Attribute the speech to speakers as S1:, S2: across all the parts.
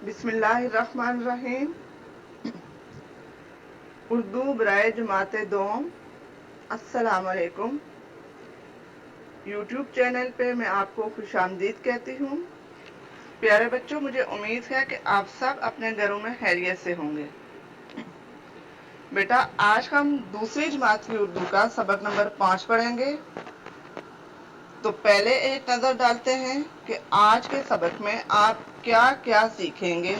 S1: बिस्मिल्लाहिर्रहमानिर्रहीम। उर्दू बराए जमात दोम। अस्सलाम वालेकुम। यूट्यूब चैनल पे मैं आपको खुशामदीद कहती हूँ। प्यारे बच्चों, मुझे उम्मीद है कि आप सब अपने घरों में खैरियत से होंगे। बेटा, आज हम दूसरी जमात की उर्दू का सबक नंबर 5 पढ़ेंगे। तो पहले एक नजर डालते हैं कि आज के सबक में आप क्या क्या सीखेंगे।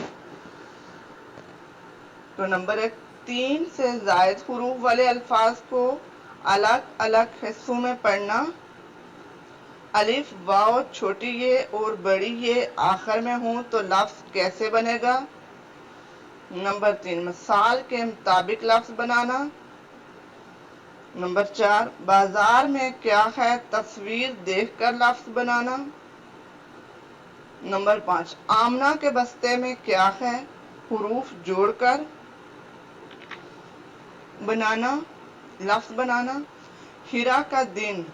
S1: तो नंबर 1, 3 से जायद हुरूफ वाले अल्फाज को अलग अलग हिस्सों में पढ़ना। अलिफ, वाव, छोटी ये और बड़ी ये आखिर में हो तो लफ्ज कैसे बनेगा। नंबर 3, मिसाल के मुताबिक लफ्ज बनाना। नंबर 4, बाजार में क्या है तस्वीर देखकर लफ्ज बनाना। नंबर 5, आमना के बस्ते में क्या है हुरूफ जोड़कर बनाना, लफ्ज बनाना। हिरा का दिन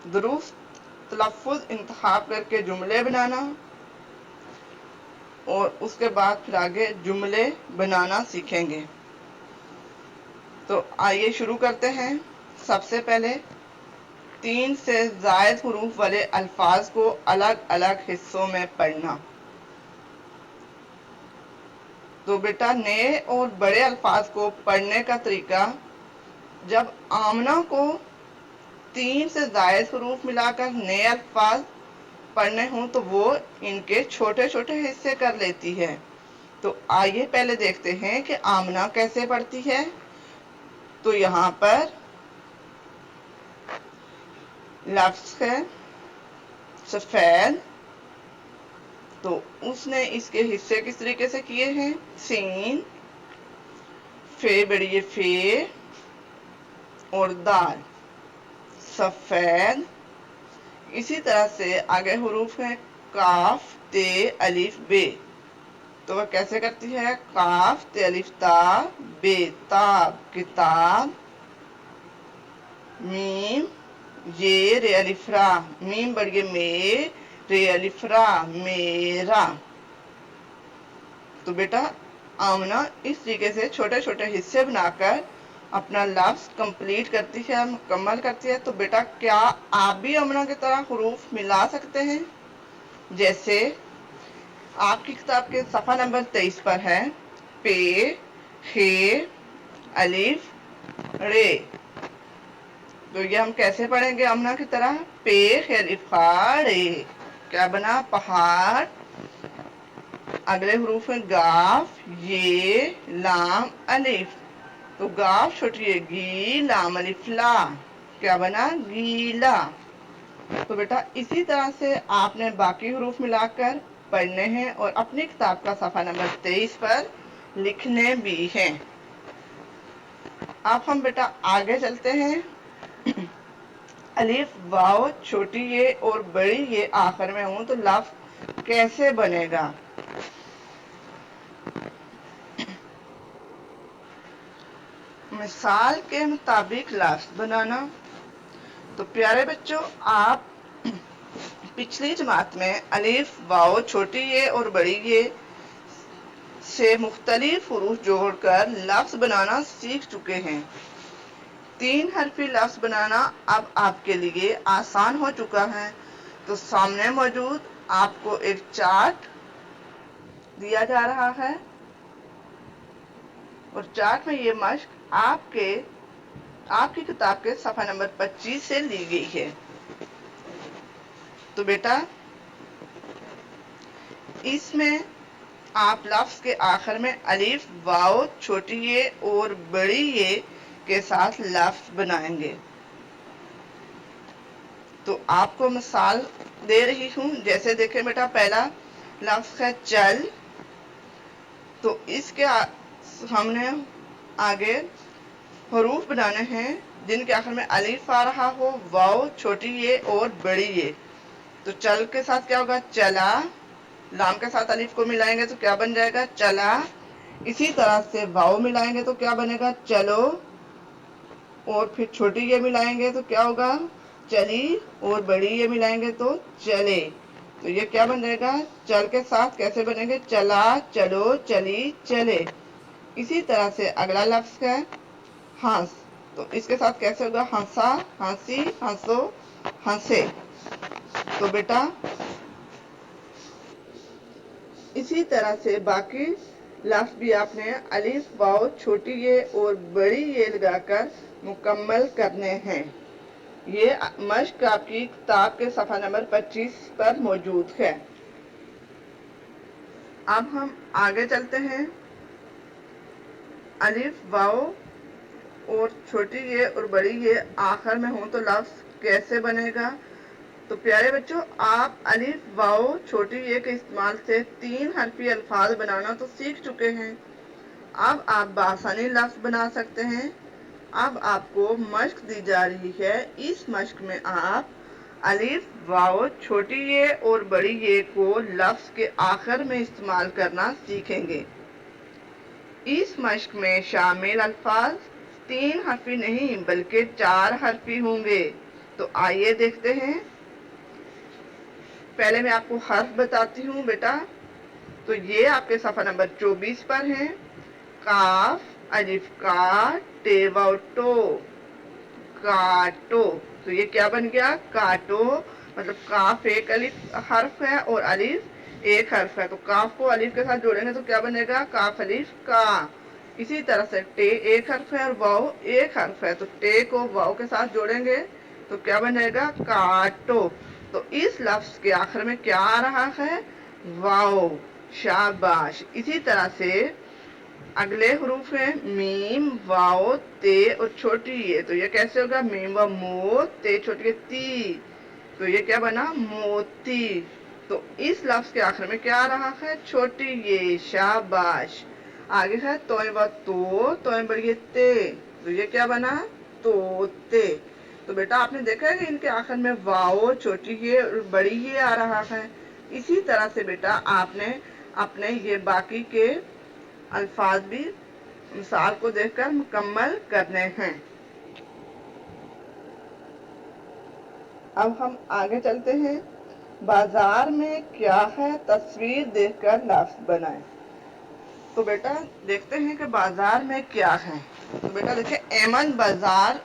S1: दुरुस्त तलफ़्फ़ुज़ इंतखाब करके जुमले बनाना। और उसके बाद फिर आगे जुमले बनाना सीखेंगे। तो आइए शुरू करते हैं। सबसे पहले 3 से ज़ायद हुरूफ वाले अल्फाज को अलग अलग हिस्सों में पढ़ना। तो बेटा, नए और बड़े अल्फाज को पढ़ने का तरीका, जब आमना को 3 से जायद हुरूफ मिलाकर नए अल्फाज पढ़ने हों तो वो इनके छोटे छोटे हिस्से कर लेती है। तो आइए पहले देखते हैं कि आमना कैसे पढ़ती है। तो यहाँ पर लफ्ज है सफेद, तो उसने इसके हिस्से किस तरीके से किए हैं। सीन, फे बड़ी ये फे और दाल, सफेद। इसी तरह से आगे हुरूफ है काफ, ते, अलिफ, बे। तो वह कैसे करती है। काफ, ते, अलिफ, ता, बे, ताब, किताब। मीम, ये, रे, अलिफ, रा, मीम बढ़िए मे, रे, अलिफ, रा, मेरा। तो बेटा, आमना इस तरीके से छोटे छोटे हिस्से बनाकर अपना लफ्ज कंप्लीट करती है, मुकम्मल करती है। तो बेटा, क्या आप भी आमना की तरह हुरूफ मिला सकते हैं। जैसे आपकी किताब के सफ़ा नंबर 23 पर है पे, हे, अलिफ, रे। तो ये हम कैसे पढ़ेंगे आमना की तरह। पे, हे, अलिफ, खा, रे। क्या बना, पहाड़। अगले हुरूफ है गाफ, ये, लाम, अलिफ। तो गाफ छोटी है गी, लाम, अलिफ, ला। क्या बना, गीला। तो बेटा, इसी तरह से आपने बाकी हुरूफ मिलाकर पढ़ने हैं और अपनी किताब का सफ़ा नंबर 23 पर लिखने भी हैं। अब हम बेटा आगे चलते हैं। अलिफ, वाव, छोटी ये और बड़ी ये आखिर में हो तो लफ्ज कैसे बनेगा। मिसाल के मुताबिक लफ्ज बनाना। तो प्यारे बच्चों, आप पिछली जमात में अलिफ, वाव, छोटी ये और बड़ी ये से मुख्तलिफ हुरूफ जोड़कर लफ्ज बनाना सीख चुके हैं। 3 हरफी लफ्ज बनाना अब आपके लिए आसान हो चुका है। तो सामने मौजूद आपको एक चार्ट दिया जा रहा है और चार्ट में ये मश्क आपकी किताब के सफ़ा नंबर 25 से ली गई है। तो बेटा, इसमें आप लफ्ज के आखिर में अलिफ, वाव, छोटी ये और बड़ी ये के साथ लफ्ज बनाएंगे। तो आपको मिसाल दे रही हूँ। जैसे देखें बेटा, पहला लफ्ज है चल। तो इसके हमने आगे हरूफ बनाने हैं जिनके आखिर में अलिफ आ रहा हो, वाव, छोटी ये और बड़ी ये। तो चल के साथ क्या होगा, चला। लाम के साथ अलिफ को मिलाएंगे तो क्या बन जाएगा, चला। इसी तरह से वाव मिलाएंगे तो क्या बनेगा, चलो। और फिर छोटी ये मिलाएंगे तो क्या होगा, चली। और बड़ी ये मिलाएंगे तो चले। तो ये क्या बनेगा? चल के साथ कैसे बनेंगे? चला, चलो, चली, चले। इसी तरह से अगला लफ्ज है हंस, तो इसके साथ कैसे होगा? हंसा, हंसी, हंसो, हंसे। तो बेटा इसी तरह से बाकी लफ्ज भी आपने अलिफ, वाव, छोटी ये और बड़ी ये लगाकर मुकम्मल करने हैं। ये मश्क आपकी किताब के सफ़ा नंबर 25 पर मौजूद है। अब हम आगे चलते हैं। अलिफ, वाव और छोटी ये और बड़ी ये आखिर में हो तो लफ्ज कैसे बनेगा? तो प्यारे बच्चों, आप अलिफ, वाव, छोटी ये के इस्तेमाल से 3 हरफी अल्फाज बनाना तो सीख चुके हैं। अब आप बासानी लफ्ज बना सकते हैं। अब आपको मश्क दी जा रही है। इस मश्क में आप अलिफ, वाव, छोटी ये और बड़ी ये को लफ्ज के आखिर में इस्तेमाल करना सीखेंगे। इस मश्क में शामिल अल्फाज 3 हरफी नहीं बल्कि 4 हरफी होंगे। तो आइए देखते हैं। पहले मैं आपको हर्फ बताती हूँ बेटा। तो ये आपके सफ़ा नंबर 24 पर है। काफ, अलिफ का, टे वाव टो, काटो। तो ये क्या बन गया? काटो। मतलब काफ एक अलिफ हर्फ है और अलिफ एक हर्फ है, तो काफ को अलिफ के साथ जोड़ेंगे तो क्या बनेगा? काफ अलिफ का। इसी तरह से टे एक हर्फ है और वाव एक हर्फ है, तो टे को वाव के साथ जोड़ेंगे तो क्या बनेगा? काटो। तो इस लफ्ज के आखिर में क्या आ रहा है? वाव। शाबाश। इसी तरह से अगले हरूफ है मीम, वाओ, ते और छोटी ये। तो ये कैसे होगा? मीम व मो, ते छोटी ये ती। तो ये क्या बना? मोती। तो इस लफ्ज के आखिर में क्या आ रहा है? छोटी ये। शाबाश। आगे है तोय व तोय बड़ी ते। तो ये क्या बना? तोते। तो बेटा आपने देखा है कि इनके आखिर में वाओ, छोटी ये और बड़ी ये आ रहा है। इसी तरह से बेटा आपने अपने ये बाकी के अल्फाज भी मिसाल को देखकर मुकम्मल करने हैं। अब हम आगे चलते हैं। बाजार में क्या है? तस्वीर देखकर लफ्ज बनाएं। तो बेटा देखते हैं कि बाजार में क्या है। तो बेटा देखिए, एमन बाजार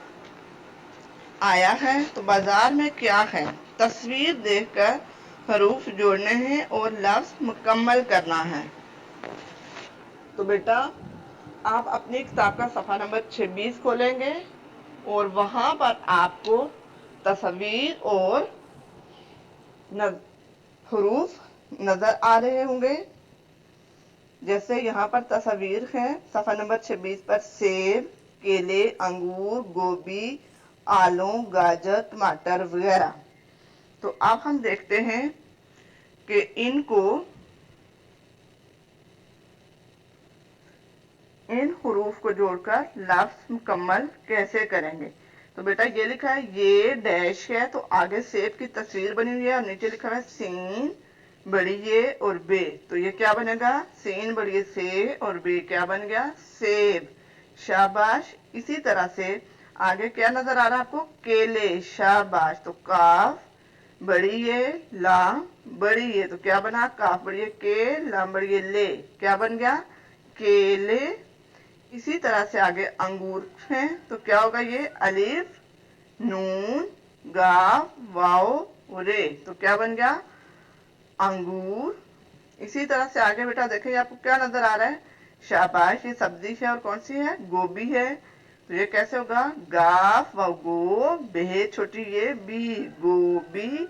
S1: आया है। तो बाजार में क्या है? तस्वीर देखकर हरूफ जोड़ने हैं और लफ्ज मुकम्मल करना है। तो बेटा आप अपनी किताब का सफ़ा नंबर 26 खोलेंगे और वहां पर आपको तस्वीर और हरूफ नजर आ रहे होंगे। जैसे यहाँ पर तस्वीर है सफ़ा नंबर 26 पर सेब, केले, अंगूर, गोभी, आलू, गाजर, टमाटर वगैरह। तो अब हम देखते हैं कि इन हुरूफ को जोड़कर लफ्ज मुकम्मल कैसे करेंगे। तो बेटा ये लिखा है ये डैश है, तो आगे सेब की तस्वीर बनी हुई है और नीचे लिखा है सीन बड़ी ये और बे। तो ये क्या बनेगा? सीन बड़ी ये से और बे क्या बन गया? सेब। शाबाश। इसी तरह से आगे क्या नजर आ रहा है आपको? केले। शाबाश। तो काफ बड़ी ये, लाम बड़ी ये, तो क्या बना? काफ बड़ी ये के, लाम बड़ी ये ले, क्या बन गया? केले। इसी तरह से आगे अंगूर है, तो क्या होगा? ये अलिफ, नून, गाफ, वाओ, रे, तो क्या बन गया? अंगूर। इसी तरह से आगे बेटा देखिए आपको क्या नजर आ रहा है? शाबाश। ये सब्जी है और कौन सी है? गोभी है। तो ये कैसे होगा? गाफ व गो, बे छोटी ये बी, गोभी।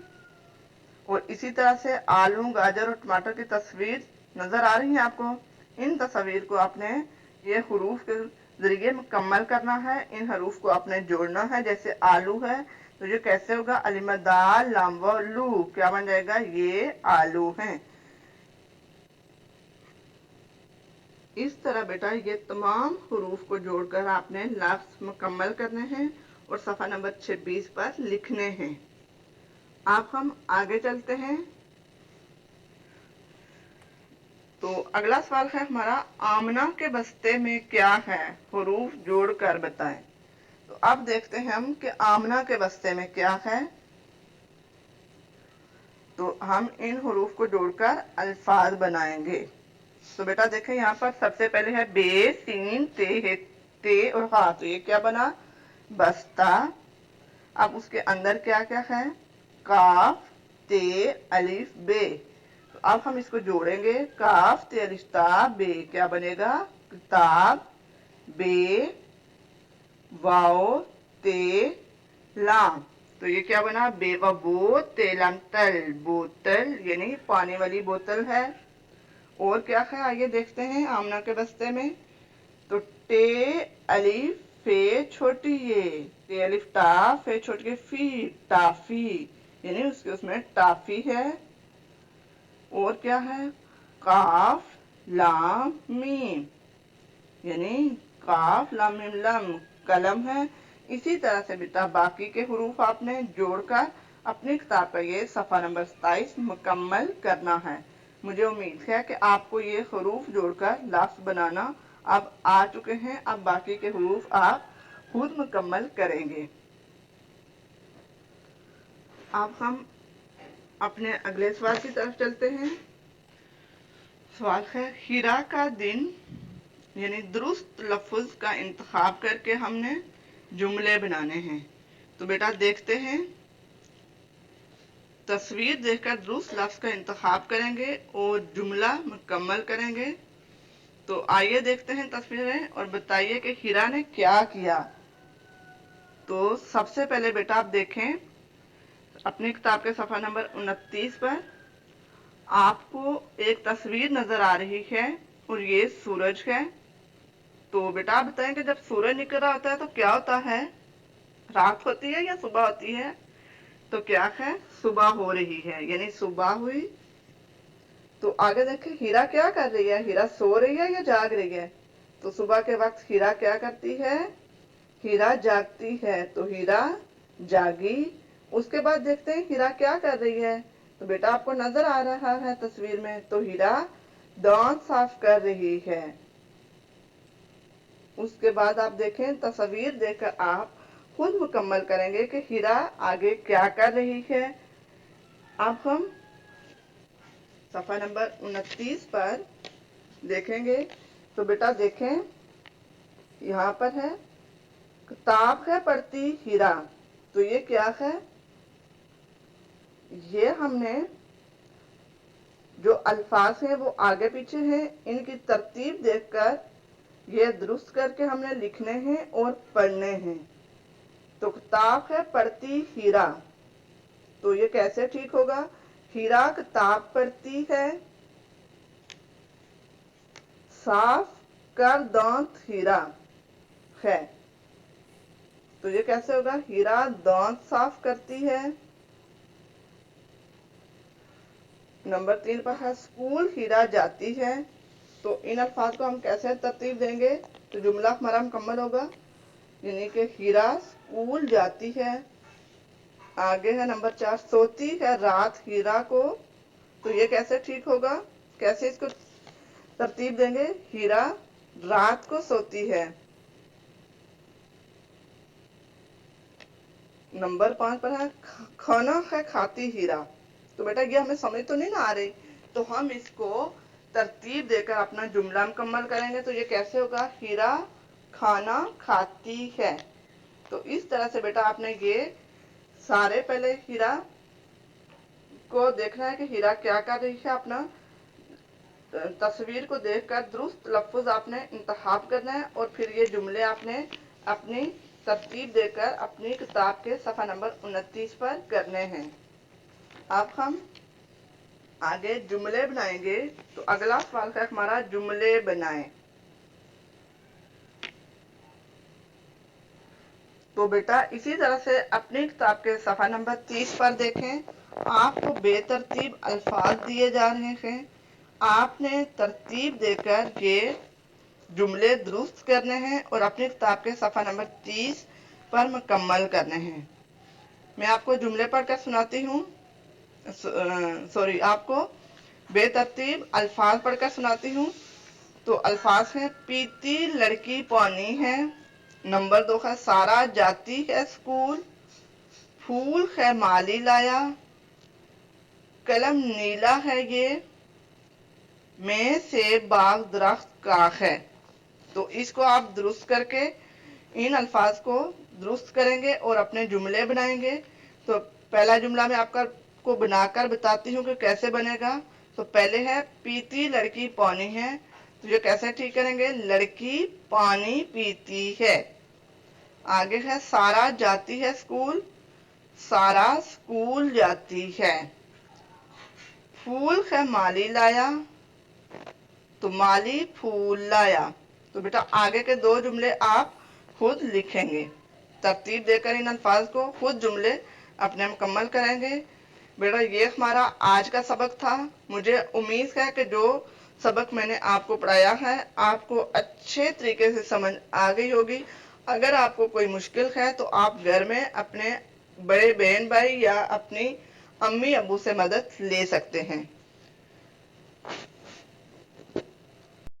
S1: और इसी तरह से आलू, गाजर और टमाटर की तस्वीर नजर आ रही है आपको। इन तस्वीर को आपने ये हरूफ के जरिए मुकम्मल करना है। इन हरूफ को आपने जोड़ना है। जैसे आलू है तो ये कैसे होगा? अलिमदाल लाम व लू, क्या बन जाएगा? ये आलू है। इस तरह बेटा ये तमाम हरूफ को जोड़कर आपने लफ्ज मुकम्मल करने हैं और सफ़ा नंबर 26 पर लिखने हैं। अब हम आगे चलते हैं। तो अगला सवाल है हमारा, आमना के बस्ते में क्या है? हरूफ जोड़कर बताएं। तो अब देखते हैं हम कि आमना के बस्ते में क्या है। तो हम इन हरूफ को जोड़कर अल्फाज बनाएंगे। तो बेटा देखें यहाँ पर सबसे पहले है बे, सीन, ते और हा। तो ये क्या बना? बस्ता। अब उसके अंदर क्या क्या है? काफ, ते, अलिफ, बे। तो अब हम इसको जोड़ेंगे। काफ ते अलिफ ता बे क्या बनेगा? किताब। बे, वाओ, ते, लाम। तो ये क्या बना? बेवा बो, तेलाम तल, बोतल यानी पानी वाली बोतल है। और क्या है आगे देखते हैं आमना के बस्ते में। तो टे अलिफ फे छोटी ये, टे अलिफ टा फे छोटी के फी, टाफी यानी उसके उसमें टाफी है। और क्या है? काफ लाम मीम यानी काफ लाम मीम लम कलम है। इसी तरह से बेटा बाकी के हुरूफ आपने जोड़कर अपनी किताब का ये सफ़ा नंबर 27 मुकम्मल करना है। मुझे उम्मीद है कि आपको ये हुरूफ जोड़कर लफ्ज़ बनाना अब आ चुके हैं। अब बाकी के हुरूफ आप खुद मुकम्मल करेंगे। अब हम अपने अगले सवाल की तरफ चलते हैं। सवाल है हीरा का दिन यानी दुरुस्त लफ्ज़ का इंतखाब करके हमने जुमले बनाने हैं। तो बेटा देखते हैं, तस्वीर देखकर दुरुस्त लफ्ज़ का इंतखाब करेंगे और जुमला मुकम्मल करेंगे। तो आइए देखते हैं तस्वीरें और बताइए कि हीरा ने क्या किया। तो सबसे पहले बेटा आप देखें अपनी किताब के सफ़ा नंबर 29 पर आपको एक तस्वीर नज़र आ रही है और ये सूरज है। तो बेटा आप बताएं कि जब सूरज निकल रहा होता है तो क्या होता है? रात होती है या सुबह होती है? तो क्या है? सुबह हो रही है यानी सुबह हुई। तो आगे देखें हीरा क्या कर रही है? हीरा सो रही है या जाग रही है? तो सुबह के वक्त हीरा क्या करती है? हीरा जागती है। तो हीरा जागी। उसके बाद देखते हैं हीरा क्या कर रही है। तो बेटा आपको नजर आ रहा है तस्वीर में, तो हीरा दांत साफ कर रही है। उसके बाद आप देखें तस्वीर देखकर आप खुद मुकम्मल करेंगे कि हीरा आगे क्या कर रही है। अब हम सफ़ा नंबर 29 पर देखेंगे। तो बेटा देखें यहाँ पर है किताब है पढ़ती हीरा। तो ये क्या है? ये हमने जो अल्फाज हैं वो आगे पीछे हैं, इनकी तरतीब देखकर ये दुरुस्त करके हमने लिखने हैं और पढ़ने हैं। तो किताब है पढ़ती हीरा। तो ये कैसे ठीक होगा? हीरा किताब पढ़ती है, साफ कर दांत हीरा है। तो ये कैसे होगा? हीरा दांत साफ करती है। नंबर 3 पर है स्कूल हीरा जाती है। तो इन अल्फाज को हम कैसे तरतीब देंगे तो जुमला हमारा मुकम्मल होगा, यानी कि हीरा स्कूल जाती है। आगे है नंबर 4 सोती है रात हीरा को। तो ये कैसे ठीक होगा? कैसे इसको तरतीब देंगे? हीरा रात को सोती है। नंबर 5 पर है खाना है खाती हीरा। तो बेटा ये हमें समझ तो नहीं ना आ रही, तो हम इसको तरतीब देकर अपना जुमला मुकम्मल करेंगे। तो ये कैसे होगा? हीरा खाना खाती है। तो इस तरह से बेटा आपने ये सारे पहले हीरा को देखना है कि हीरा क्या कर रही है। अपना तस्वीर को देखकर दुरुस्त लफ्ज आपने इंतखाब करना है और फिर ये जुमले आपने अपनी तरतीब देकर अपनी किताब के सफ़ा नंबर 29 पर करने हैं। अब हम आगे जुमले बनाएंगे। तो अगला सवाल है हमारा जुमले बनाएं। तो बेटा इसी तरह से अपनी किताब के सफ़ा नंबर 30 पर देखें। आपको बेतरतीब अल्फाज दिए जा रहे हैं, आपने तरतीब देकर ये जुमले दुरुस्त करने हैं और अपनी किताब के सफ़ा नंबर 30 पर मुकम्मल करने हैं। मैं आपको जुमले पढ़कर सुनाती हूँ, सॉरी आपको बेतरतीब अल्फाज पढ़कर सुनाती हूँ। तो अल्फाज हैं पीती लड़की पानी है। नंबर 2 है सारा जाती है स्कूल। फूल है माली लाया। قلم نیلا ہے یہ، میں سے باغ درخت کا ہے۔ تو اس کو آپ درست کر کے ان الفاظ کو درست کریں گے اور اپنے جملے بنائیں گے۔ تو پہلا جملہ میں آپ کو بنا کر بتاتی ہوں کہ کیسے بنے گا۔ تو پہلے ہے پیتی لڑکی پانی ہے، تو یہ کیسے ٹھیک کریں گے؟ لڑکی پانی پیتی ہے۔ آگے ہے سارا جاتی ہے اسکول، سارا اسکول جاتی ہے۔ پھول ہے مالی لایا، تو مالی پھول لایا۔ تو بیٹا آگے کے دو جملے آپ خود لکھیں گے، ترتیب دے کر ان الفاظ کو خود جملے اپنے مکمل کریں گے۔ بیٹا یہ ہمارا آج کا سبق تھا۔ مجھے امید ہے کہ جو سبق میں نے آپ کو پڑھایا ہے آپ کو اچھے طریقے سے سمجھ آ گئی ہوگی۔ اگر آپ کو کوئی مشکل ہے تو آپ گھر میں اپنے بڑے بہن بھائی یا اپنی امی ابو سے مدد لے سکتے ہیں۔